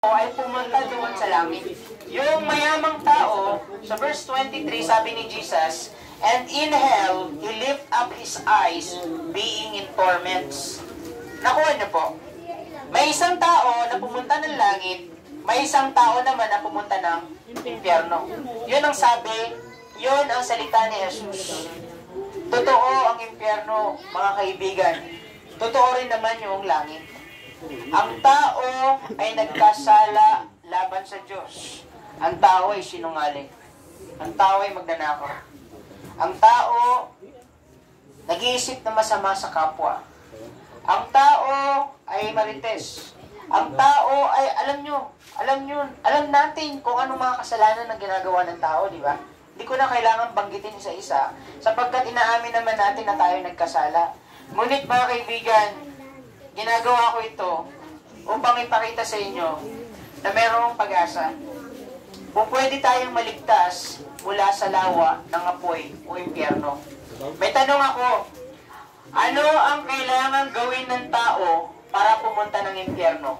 ay pumunta doon sa langit. Yung mayamang tao, sa verse 23, sabi ni Jesus, and in hell, he lift up his eyes, being in torments. Nakuha niyo po? May isang tao na pumunta ng langit, may isang tao naman na pumunta ng impyerno. Yun ang sabi, yun ang salita ni Jesus. Totoo ang impyerno, mga kaibigan. Totoo rin naman yung langit. Ang tao ay nagkasala laban sa Diyos. Ang tao ay sinungaling. Ang tao ay magnanakaw. Ang tao nag-iisip na masama sa kapwa. Ang tao ay marites. Ang tao ay, alam natin kung anong mga kasalanan na ginagawa ng tao, di ba? Hindi ko na kailangan banggitin isa-isa, sapagkat inaamin naman natin na tayo nagkasala. Ngunit mga kaibigan, ginagawa ko ito upang ipakita sa inyo na mayroong pag-asa. Kung pwede tayong maligtas mula sa lawa ng apoy o impyerno. May tanong ako, ano ang kailangan gawin ng tao para pumunta ng impyerno?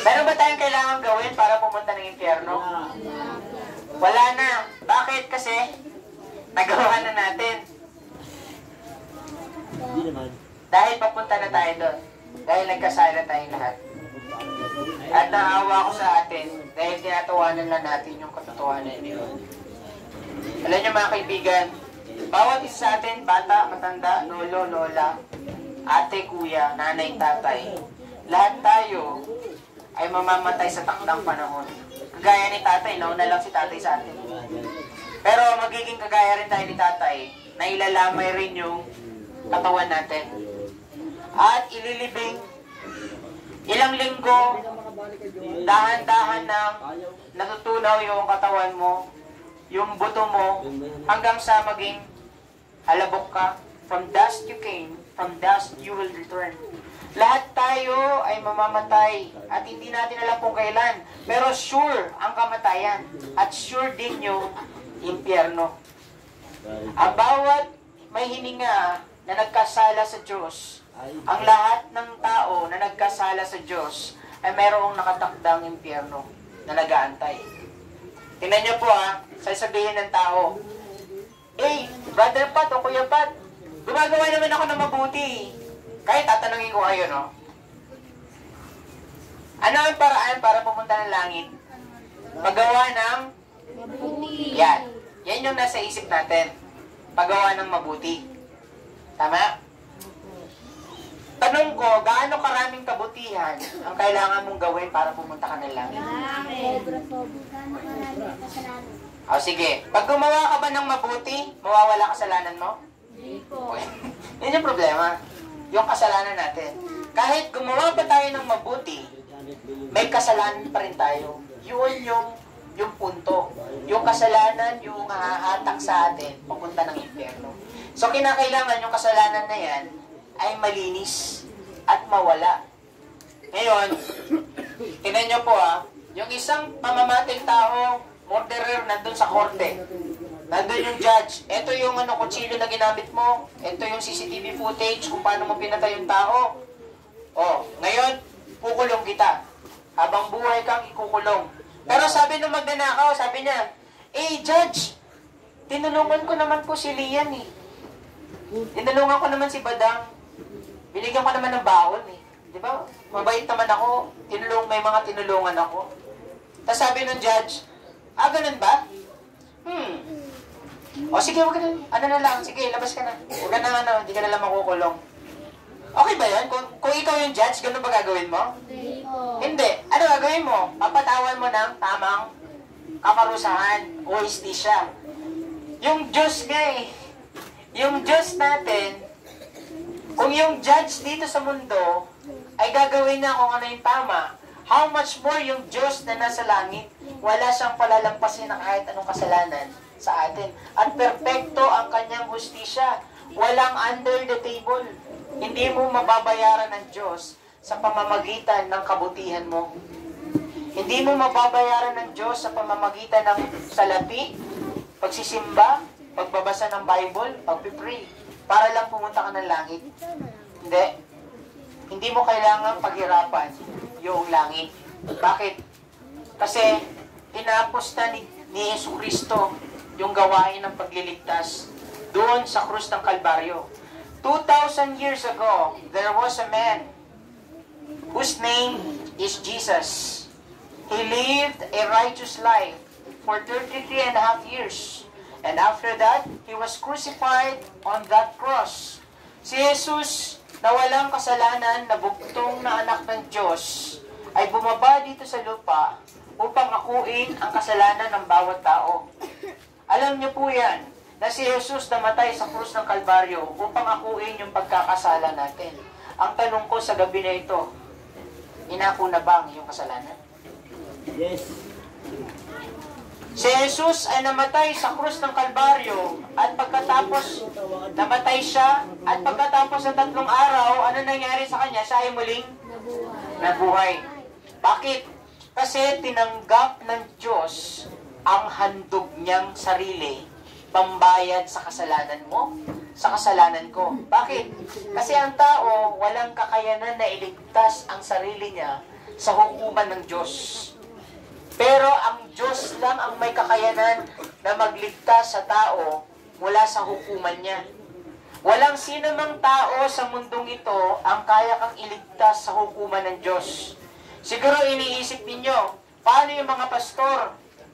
Meron ba tayong kailangan gawin para pumunta ng impyerno? Wala na. Bakit? Kasi nagawa na natin. Dahil papunta na tayo doon. Dahil nagkasala tayong lahat. At naawa ko sa atin dahil tinatawanan lang natin yung katotohanan niyo. Alam niyo mga kaibigan, bawat isa sa atin, bata, matanda, lolo, lola, ate, kuya, nanay, tatay, lahat tayo ay mamamatay sa takdang panahon. Kagaya ni tatay, nauna lang si tatay sa atin. Pero magiging kagaya rin tayo ni tatay na ilalamay rin yung katawan natin. At ililibing ilang linggo, dahan-dahan nang natutunaw yung katawan mo, yung buto mo, hanggang sa maging halabok ka. From dust you came, from dust you will return. Lahat tayo ay mamamatay at hindi natin alam kung kailan. Pero sure ang kamatayan at sure din yung impyerno. Ang bawat may hininga na nagkasala sa Diyos, ang lahat ng tao na nagkasala sa Diyos ay mayroong nakatakdang impyerno na nag-aantay. Tingnan niyo po sasabihin ng tao, hey, Brother Pat o Kuya Pat, gumagawa naman ako ng mabuti. Kahit tatanungin ko kayo, no? Ano ang paraan para pumunta ng langit? Paggawa ng mabuti. Yan yung nasa isip natin. Paggawa ng mabuti. Tama? Tanong ko, gaano karaming kabutihan ang kailangan mong gawin para pumunta ka ng langit? O sige, pag gumawa ka ba ng mabuti, mawawala kasalanan mo? Hindi po. Yan yung problema. Yung kasalanan natin. Kahit gumawa pa tayo ng mabuti, may kasalanan pa rin tayo. Yun yung punto. Yung kasalanan, yung hahatak sa atin, papunta ng impyerno. So, kinakailangan yung kasalanan na yan ay malinis at mawala. Ngayon, tingnan nyo po yung isang pamamating tao, murderer, nandun sa korte. Nandun yung judge. Ito yung kutsilyo na ginamit mo. Ito yung CCTV footage kung paano mo pinatay yung tao. Ngayon, kukulong kita. Habang buhay kang ikukulong. Pero sabi nung magnanakaw, sabi niya, Judge, tinulungan ko naman po si Lian Tinulungan ko naman si Badang. Binigyan ko naman ng baon Di ba? Mabait naman ako. May mga tinulungan ako. Tapos sabi nung judge, ganun ba? Sige, wag ka na. Sige, labas ka na. Huwag ka na, hindi ka na lang makukulong. Okay ba yan? Kung ikaw yung judge, ganun ba gagawin mo? Hindi. Ano gagawin mo? Papatawan mo ng tamang kaparusahan o hustisya. Yung Diyos yung Diyos natin, kung yung judge dito sa mundo ay gagawin na kung ano yung tama, how much more yung Diyos na nasa langit, wala siyang palalampasin ng kahit anong kasalanan sa atin. At perpekto ang kanyang hustisya. Walang under the table. Hindi mo mababayaran ng Diyos sa pamamagitan ng kabutihan mo. Hindi mo mababayaran ng Diyos sa pamamagitan ng salapi, pagsisimba, pagbabasa ng Bible, pagpipray, para lang pumunta ka ng langit. Hindi. hindi mo kailangang paghirapan yung langit. Bakit? Kasi tinapos na ni Jesucristo yung gawain ng pagliligtas doon sa krus ng Kalbaryo. 2,000 years ago, there was a man whose name is Jesus. He lived a righteous life for 33 and a half years. And after that, He was crucified on that cross. Si Jesus, na walang kasalanan, na bugtong na anak ng Diyos, ay bumaba dito sa lupa upang akuin ang kasalanan ng bawat tao. Alam niyo po yan, na si Jesus namatay sa krus ng Kalbaryo upang akuin yung pagkakasala natin. Ang tanong ko sa gabi na ito, inako na ba ang iyong kasalanan? Yes. Si Jesus ay namatay sa krus ng Kalbaryo at pagkatapos namatay siya at pagkatapos ng 3 araw, ano nangyari sa kanya? Siya ay muling nabuhay. Bakit? Kasi tinanggap ng Diyos ang handog niyang sarili, pambayad sa kasalanan mo, sa kasalanan ko. Bakit? Kasi ang tao, walang kakayanan na iligtas ang sarili niya sa hukuman ng Diyos. Pero ang Diyos lang ang may kakayanan na magligtas sa tao mula sa hukuman niya. Walang sinumang tao sa mundong ito ang kaya kang iligtas sa hukuman ng Diyos. Siguro iniisip ninyo, paano yung mga pastor?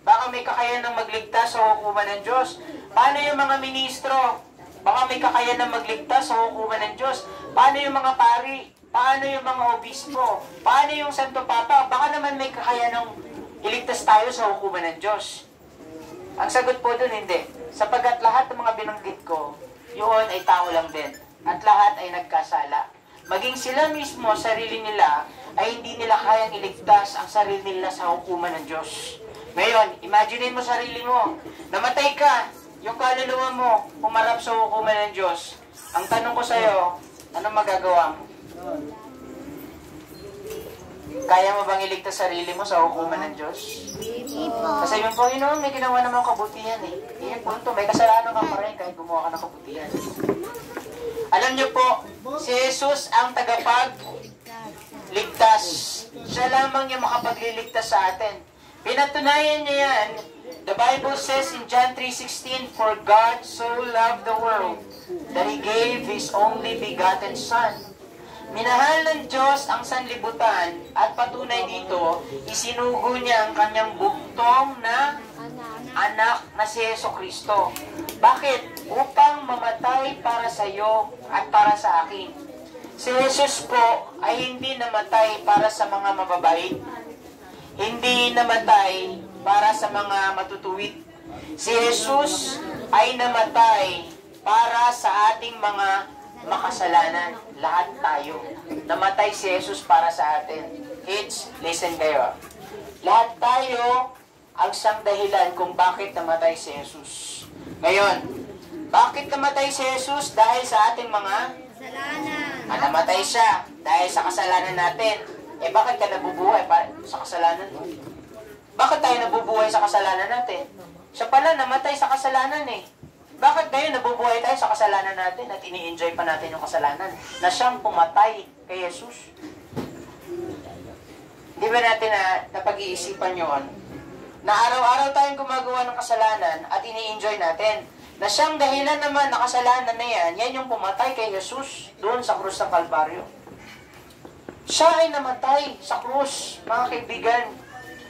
Baka may kakayanan magligtas sa hukuman ng Diyos. Paano yung mga ministro? Baka may kakayanan magligtas sa hukuman ng Diyos. Paano yung mga pari? Paano yung mga obispo? Paano yung Santo Papa? Baka naman may kakayanan iligtas tayo sa hukuman ng Diyos. Ang sagot po dun, hindi. Sapagkat lahat ng mga binanggit ko, yun ay tao lang din. At lahat ay nagkasala. Maging sila mismo, sarili nila, ay hindi nila kayang iligtas ang sarili nila sa hukuman ng Diyos. Ngayon, imagine mo sarili mo. Namatay ka, yung kaluluwa mo, pumarap sa hukuman ng Diyos. Ang tanong ko sa'yo, anong magagawa mo? Kaya mo bang iligtas sarili mo sa hukuman ng Diyos? Kasi yung Panginoon, may ginawa naman kabutihan eh. Iyon punto, may kasalanan ka pa rin kahit gumawa ka ng kabutihan. Alam niyo po, si Jesus ang tagapagligtas. Siya lamang yung makapagliligtas sa atin. Pinatunayan niya yan. The Bible says in John 3:16, "For God so loved the world that He gave His only begotten Son." Minahal ng Diyos ang sanlibutan at patunay dito, isinugo niya ang kanyang bugtong na anak na si Jesucristo. Bakit? Upang mamatay para sa iyo at para sa akin. Si Jesus po ay hindi namatay para sa mga mababait. Hindi namatay para sa mga matutuwid. Si Jesus ay namatay para sa ating mga makasalanan. Lahat tayo. Namatay si Jesus para sa atin. Kids, listen kayo. Lahat tayo ang siyang dahilan kung bakit namatay si Jesus. Ngayon, bakit namatay si Jesus? Dahil sa ating mga kasalanan. Namatay siya dahil sa kasalanan natin. Eh bakit ka nabubuhay sa kasalanan mo? Bakit tayo nabubuhay sa kasalanan natin? Siya pala namatay sa kasalanan eh. Bakit ngayon nabubuhay tayo sa kasalanan natin at ini-enjoy pa natin yung kasalanan na siyang pumatay kay Jesus? Di ba natin napag-iisipan yun? Na araw-araw tayong gumagawa ng kasalanan at ini-enjoy natin. Na siyang dahilan naman na kasalanan na yan yung pumatay kay Jesus doon sa krus ng Kalbaryo. Siya ay namatay sa krus, mga kaibigan.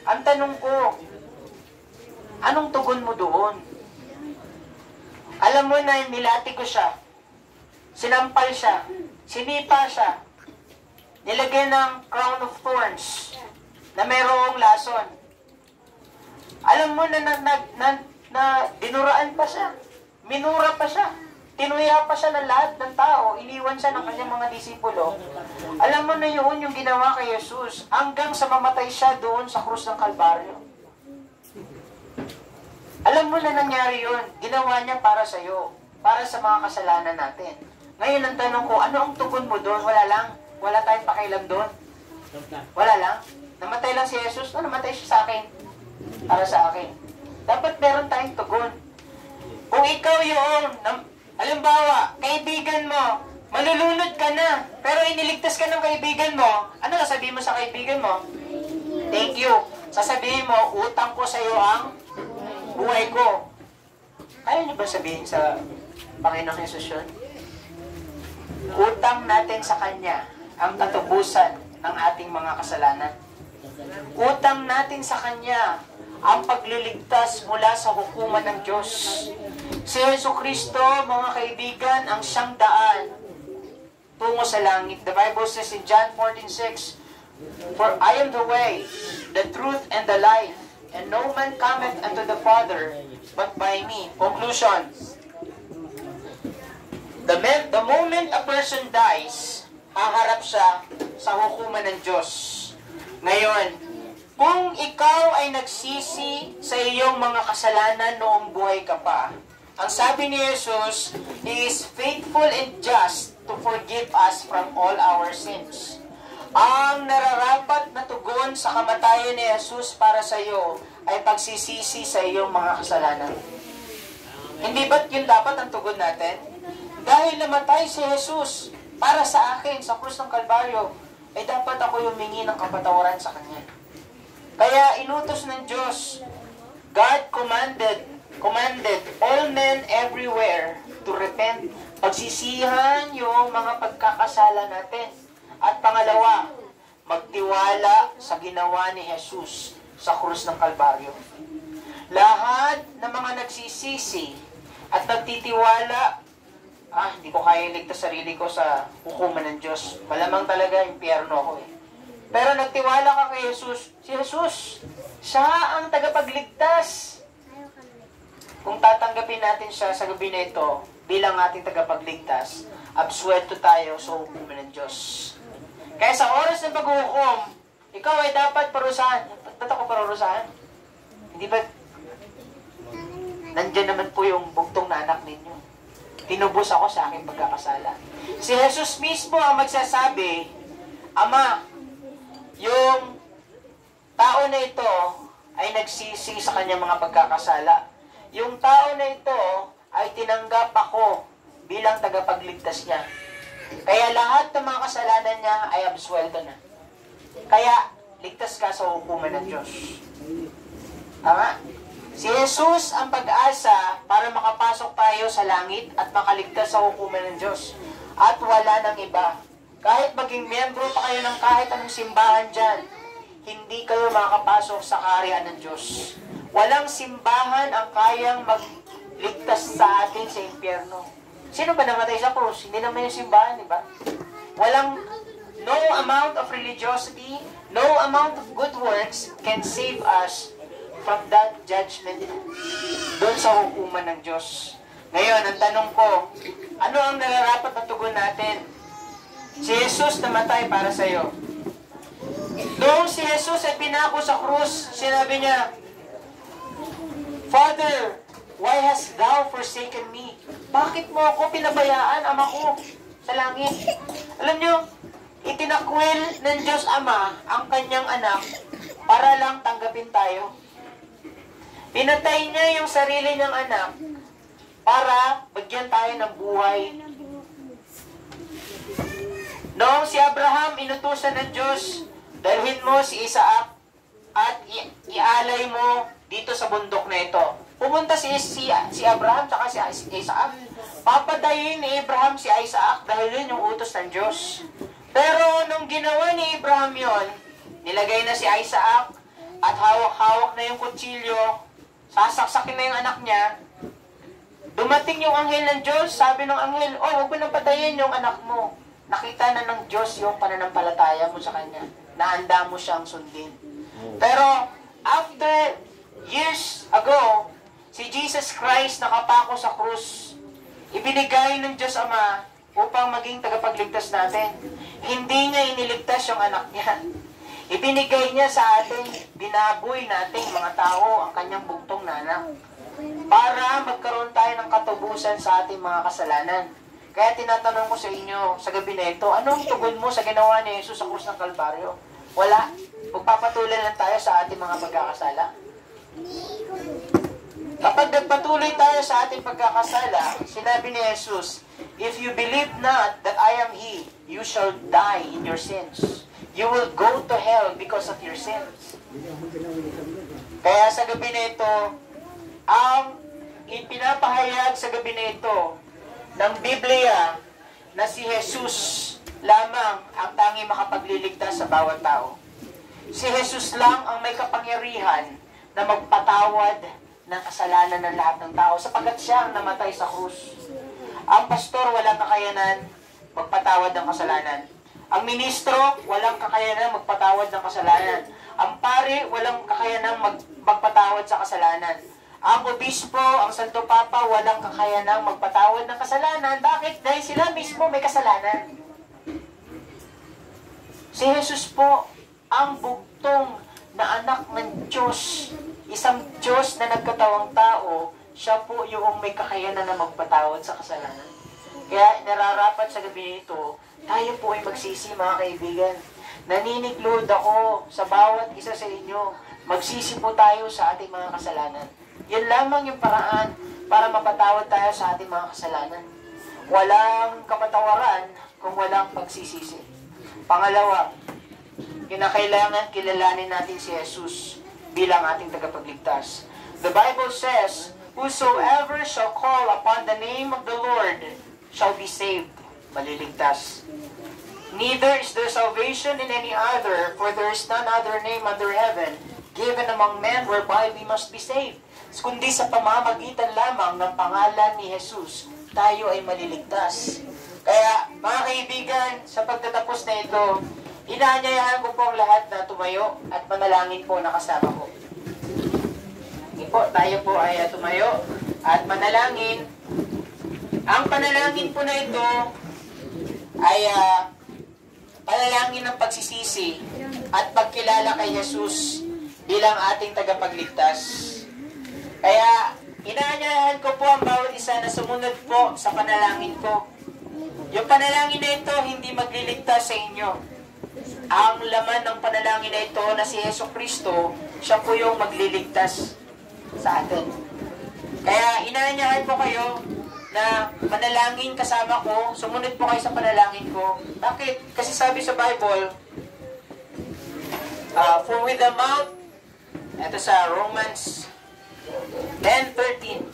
Ang tanong ko, anong tugon mo doon? Alam mo na nilati ko siya, sinampal siya, sinipa siya, nilagyan ng crown of thorns na mayroong lason. Alam mo na dinuraan pa siya, minura pa siya, tinuya pa siya ng lahat ng tao, iniwan siya ng kanyang mga disipulo. Alam mo na yun yung ginawa kay Jesus hanggang sa mamatay siya doon sa krus ng Kalbaryo. Alam mo na nangyari yun. Ginawa niya para sa iyo, para sa mga kasalanan natin. Ngayon ang tanong ko, ano ang tugon mo doon? Wala lang. Wala tayong pakialam doon. Wala lang. Namatay lang si Jesus. Namatay siya sa akin. Para sa akin. Dapat meron tayong tugon. Kung ikaw yung, halimbawa, kaibigan mo, Malulunod ka na. Pero iniligtas ka ng kaibigan mo. Ano sasabihin mo sa kaibigan mo? Thank you. Sasabihin mo, utang ko sa iyo ang buhay ko. Kaya niyo ba sabihin sa Panginoong Hesus yun? Utang natin sa Kanya ang katubusan ng ating mga kasalanan. Utang natin sa Kanya ang pagliligtas mula sa hukuman ng Diyos. Si Jesucristo, mga kaibigan, ang siyang daan tungo sa langit. The Bible says in John 14:6, "For I am the way, the truth, and the life, and no man cometh unto the Father but by me." Conclusion. The moment a person dies, haharap siya sa hukuman ng Diyos. Ngayon, kung ikaw ay nagsisi sa iyong mga kasalanan noong buhay ka pa, ang sabi ni Jesus, He is faithful and just to forgive us from all our sins. Ang nararapat na tugon sa kamatayan ni Jesus para sa iyo ay pagsisisi sa iyong mga kasalanan. Hindi ba't yun dapat ang tugon natin? Dahil namatay si Jesus para sa akin sa krus ng Kalbaryo, ay dapat ako humingi ng kapatawaran sa Kanya. Kaya inutos ng Diyos, God commanded all men everywhere to repent. Pagsisihan yung mga pagkakasala natin. At pangalawa, magtiwala sa ginawa ni Jesus sa krus ng Kalbaryo. Lahat ng mga nagsisisi at nagtitiwala, hindi ko kaya iligtas sarili ko sa hukuman ng Diyos. Malamang talaga, impyerno ako eh. Pero nagtiwala ka kay Jesus. Si Jesus, siya ang tagapagligtas. Kung tatanggapin natin siya sa gabi na ito bilang ating tagapagligtas, absuelto tayo sa hukuman ng Diyos. Kaya sa oras ng paghuhukom, ikaw ay dapat parusahan. Ba't ako parurusahan? Hindi ba? Nandiyan naman po yung bugtong na anak ninyo. Tinubos ako sa aking pagkakasala. Si Jesus mismo ang magsasabi, Ama, yung tao na ito ay nagsisi sa kanyang mga pagkakasala. Yung tao na ito ay tinanggap ako bilang tagapagligtas niya. Kaya lahat ng mga kasalanan niya ay absuelto na. Kaya ligtas ka sa hukuman ng Diyos. Tama? Si Jesus ang pag-asa para makapasok tayo sa langit at makaligtas sa hukuman ng Diyos. At wala nang iba. Kahit maging miyembro pa kayo ng kahit anong simbahan dyan, hindi kayo makakapasok sa kaharian ng Diyos. Walang simbahan ang kayang magligtas sa atin sa impyerno. Sino ba namatay sa krus? Hindi naman yung simbahan, di ba? No amount of religiosity, no amount of good works can save us from that judgment doon sa hukuman ng Diyos. Ngayon, ang tanong ko, ano ang nararapat na tugon natin? Si Jesus namatay para sa iyo. Noong si Jesus ay pinako sa krus, sinabi niya, Father, why hast thou forsaken me? Bakit mo ako pinabayaan, Ama ko, sa langit? Alam niyo, itinakwil ng Diyos Ama ang kanyang anak para lang tanggapin tayo. Pinatay niya yung sarili niyang anak para bigyan tayo ng buhay. Noong si Abraham, inutusan ng Diyos, dalhin mo si Isaac at ialay mo dito sa bundok na ito. Pumunta si Abraham at si Isaac. Papatayin ni Abraham si Isaac dahil yun yung utos ng Diyos. Pero nung ginawa ni Abraham yon, nilagay na si Isaac at hawak-hawak na yung kutsilyo, sasaksakin na yung anak niya. Dumating yung anghel ng Diyos, sabi ng anghel, huwag mo nang patayin yung anak mo. Nakita na ng Diyos yung pananampalataya mo sa Kanya. Nahanda mo siyang sundin. Pero, after years ago, si Jesus Christ nakapako sa krus. Ibinigay ng Diyos Ama upang maging tagapagligtas natin. Hindi niya iniligtas yung anak niya. Ibinigay niya sa atin, binaboy nating mga tao ang kanyang bugtong na anak para magkaroon tayo ng katubusan sa ating mga kasalanan. Kaya tinatanong ko sa inyo sa gabi na ito, anong tugon mo sa ginawa ni Jesus sa krus ng Kalbaryo? Wala. Magpapatuloy lang tayo sa ating mga pagkakasala. Kapag nagpatuloy tayo sa ating pagkakasala, sinabi ni Jesus, if you believe not that I am He, you shall die in your sins. You will go to hell because of your sins. Kaya sa gabi na ito, ang ipinapahayag sa gabi na ito ng Biblia na si Jesus lamang ang tanging makapagliligtas sa bawat tao. Si Jesus lang ang may kapangyarihan na magpatawad ng kasalanan ng lahat ng tao sapagkat siya ang namatay sa krus. Ang pastor walang kakayanan magpatawad ng kasalanan. Ang ministro walang kakayanan magpatawad ng kasalanan. Ang pari walang kakayanan magpatawad sa kasalanan. Ang obispo, ang Santo Papa walang kakayanan magpatawad ng kasalanan. Bakit? Dahil sila mismo may kasalanan. Si Jesus po ang bugtong na anak ng Diyos, isang Diyos na nagkatawang tao, siya po yung may kakayanan na magpatawad sa kasalanan. Kaya nararapat sa gabi nito, tayo po ay magsisi mga kaibigan. Naniniglod ako sa bawat isa sa inyo. Magsisi po tayo sa ating mga kasalanan. Yan lamang yung paraan para mapatawad tayo sa ating mga kasalanan. Walang kapatawaran kung walang pagsisisi. Pangalawa, kinakailangan kilalanin natin si Jesus bilang ating tagapagligtas. The Bible says, whosoever shall call upon the name of the Lord shall be saved. Maliligtas. Neither is there salvation in any other, for there is none other name under heaven given among men whereby we must be saved. Kundi sa pamamagitan lamang ng pangalan ni Jesus, tayo ay maliligtas. Kaya, mga kaibigan, sa pagtatapos na ito, inaanyayahan ko po ang lahat na tumayo at manalangin po na kasama ko. Hindi po, tayo po ay tumayo at manalangin. Ang panalangin po na ito ay panalangin ng pagsisisi at pagkilala kay Jesus bilang ating tagapagligtas. Kaya, inaanyayahan ko po ang bawat isa na sumunod po sa panalangin ko. Yung panalangin na ito, hindi magliligtas sa inyo. Ang laman ng panalangin na ito na si Jesucristo, siya po yung magliligtas sa atin. Kaya, inaanyayahan po kayo na manalangin kasama ko, sumunod po kayo sa panalangin ko. Bakit? Kasi sabi sa Bible, for with the mouth, ito sa Romans 10:13.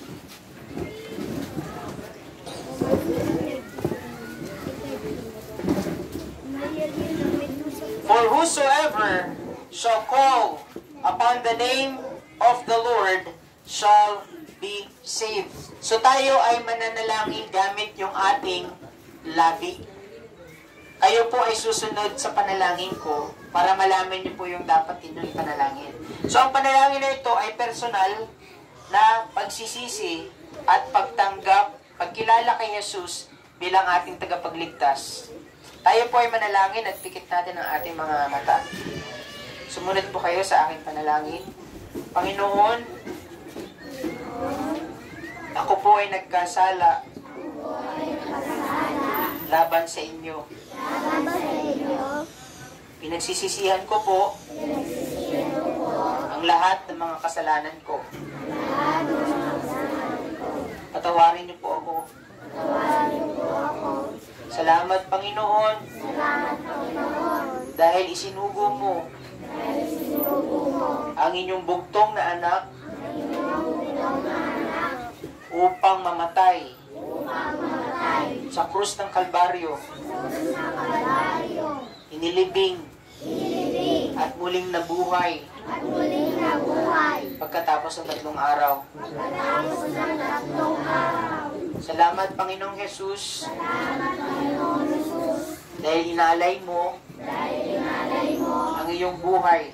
For whosoever shall call upon the name of the Lord shall be saved. So tayo ay mananalangin gamit yung ating labi. Kayo po ay susunod sa panalangin ko para malaman niyo po yung dapat ninyong panalangin. So ang panalangin na ito ay personal na pagsisisi at pagtanggap, pagkilala kay Jesus bilang ating tagapagligtas. Tayo po ay manalangin at pikit natin ang ating mga mata. Sumunod po kayo sa aking panalangin. Panginoon, ako po ay nagkasala laban sa inyo. Pinagsisisihan ko po ang lahat ng mga kasalanan ko. Patawarin niyo po ako. Salamat, Panginoon. Dahil isinugo mo ang inyong bugtong na anak upang mamatay sa krus ng Kalbaryo, inilibing at muling nabuhay pagkatapos ng 3 araw. Salamat, Panginoong Jesus, dahil inalay mo ang iyong buhay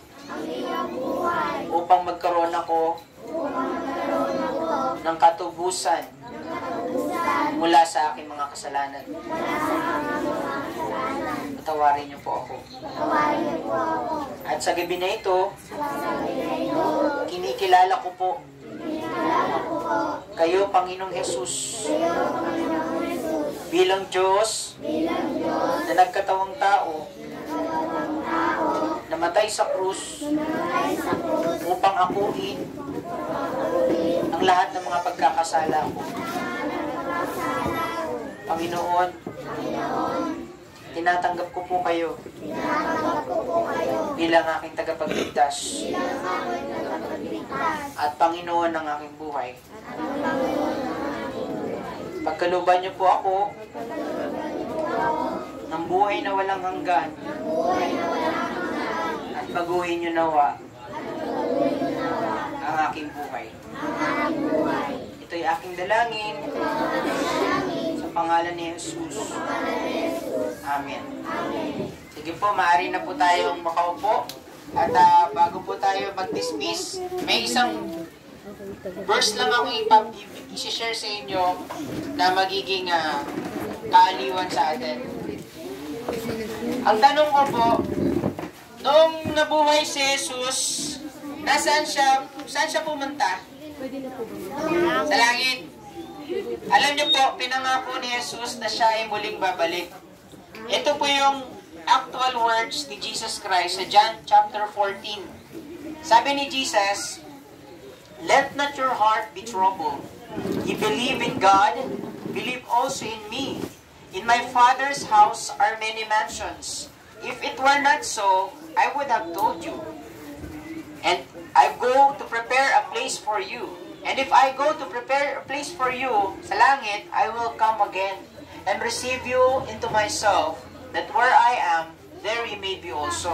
upang magkaroon ako ng katubusan mula sa aking mga kasalanan. Patawarin niyo po ako. At sa gabi na ito, kinikilala ko po kayo, Panginoong Jesus, bilang Diyos na nagkatawang tao, namatay sa krus upang akuin ang ang lahat ng mga pagkakasala ko. Panginoon, tinatanggap ko po kayo bilang aking tagapagligtas at Panginoon ng aking buhay. Pagkalooban niyo po ako ng buhay na walang hanggan at baguhin niyo nawa ang aking buhay. Ito'y aking dalangin sa pangalan ni Jesus. Amen. Sige po, maaari na po tayong makaupo. At bago po tayo mag-dismiss, may isang verse lang akong i-share sa inyo na magiging kaaliwan sa atin. Ang tanong ko po, noong nabuhay si Jesus, nasaan siya? Saan siya pumunta? Sa langit. Alam niyo po, pinangako ni Jesus na siya ay muling babalik. Ito po yung actual words ni Jesus Christ sa John chapter 14. Sabi ni Jesus, "Let not your heart be troubled. You believe in God, believe also in me. In my Father's house are many mansions. If it were not so, I would have told you. And I go to prepare a place for you. And if I go to prepare a place for you sa langit, I will come again and receive you into myself, that where I am, there you may be also."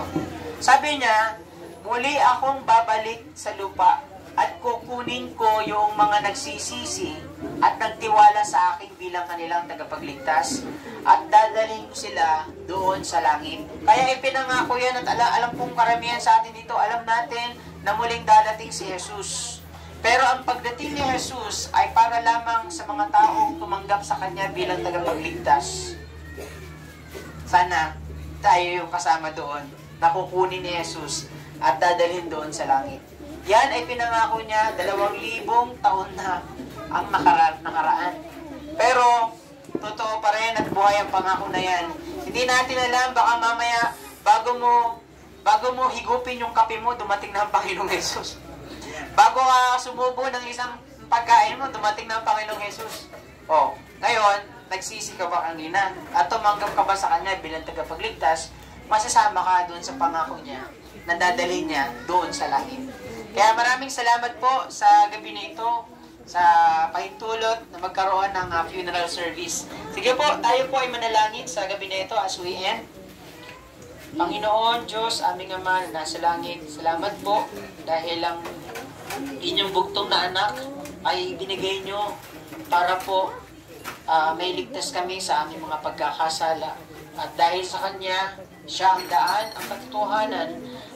Sabi niya, muli akong babalik sa lupa at kukunin ko yung mga nagsisisi at nagtiwala sa akin bilang kanilang tagapagligtas at dadalhin ko sila doon sa langit. Kaya ipinangako yan at alam pong karamihan sa atin dito, alam natin na muling dadating si Jesus. Pero ang pagdating ni Jesus ay para lamang sa mga taong tumanggap sa Kanya bilang tagapagligtas. Sana tayo yung kasama doon, nakukunin ni Jesus at dadalhin doon sa langit. Yan ay pinangako niya 2,000 taon na ang nakaraan. Pero, totoo pa rin at buhay ang pangako na yan. Hindi natin alam, baka mamaya, bago mo higupin yung kape mo, dumating na ang Panginoong Jesus. Bago ka sumubo ng isang pagkain mo, dumating na ang Panginoong Jesus. O, ngayon, nagsisi ka ba kanina? At tumanggap ka ba sa Kanya bilang tagapagligtas, masasama ka doon sa pangako niya, na dadalhin niya doon sa langit. Kaya maraming salamat po sa gabi na ito, sa pahintulot na magkaroon ng funeral service. Sige po, tayo po ay manalangin sa gabi na ito as we end. Panginoon, Diyos, aming Ama na nasa langit, salamat po dahil ang inyong bugtong na anak ay binigay nyo para po may ligtas kami sa aming mga pagkakasala. At dahil sa Kanya, siya ang daan, ang katotohanan,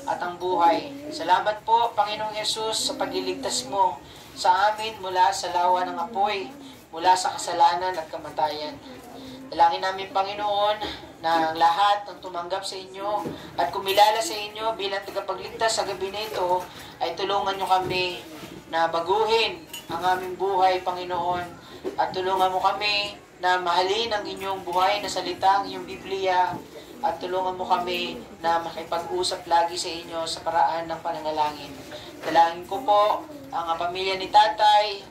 at ang buhay. Salamat po, Panginoong Yesus, sa pagliligtas mo sa amin mula sa lawa ng apoy, mula sa kasalanan at kamatayan. Dalangin namin, Panginoon, na ang lahat ng tumanggap sa inyo at kumilala sa inyo bilang tagapagligtas sa gabi na ito, ay tulungan nyo kami na baguhin ang aming buhay, Panginoon, at tulungan mo kami na mahalin ang inyong buhay na salita, ang inyong Biblia, at tulungan mo kami na makipag-usap lagi sa inyo sa paraan ng pananalangin. Dalangin ko po ang pamilya ni Tatay,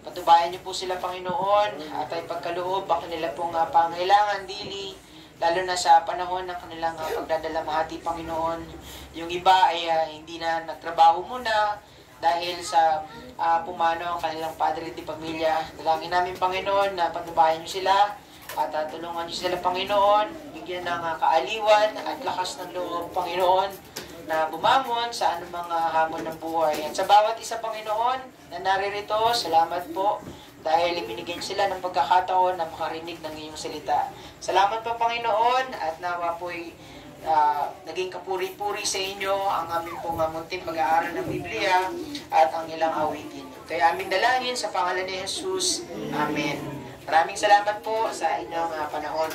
patubayan niyo po sila, Panginoon, at ay pagkaloob ang kanila pong pangailangan dili, lalo na sa panahon ng kanilang pagdadalamhati, Panginoon. Yung iba ay hindi na nagtrabaho muna dahil sa pumano ang kanilang padre di pamilya. Dalangin namin, Panginoon, na patubayan niyo sila at tulungan niyo sila, Panginoon, bigyan ng kaaliwan at lakas ng loob, Panginoon, na bumangon sa anumang hamon ng buhay. At sa bawat isa, Panginoon, na naririto, salamat po dahil ibinigyan sila ng pagkakataon na makarinig ng iyong salita. Salamat po, Panginoon, at nawa po'y naging kapuri-puri sa inyo ang aming pong munting pag-aaral ng Biblia at ang ilang awitin. Kaya aming dalangin sa pangalan ni Jesus. Amen. Maraming salamat po sa inyong panahon.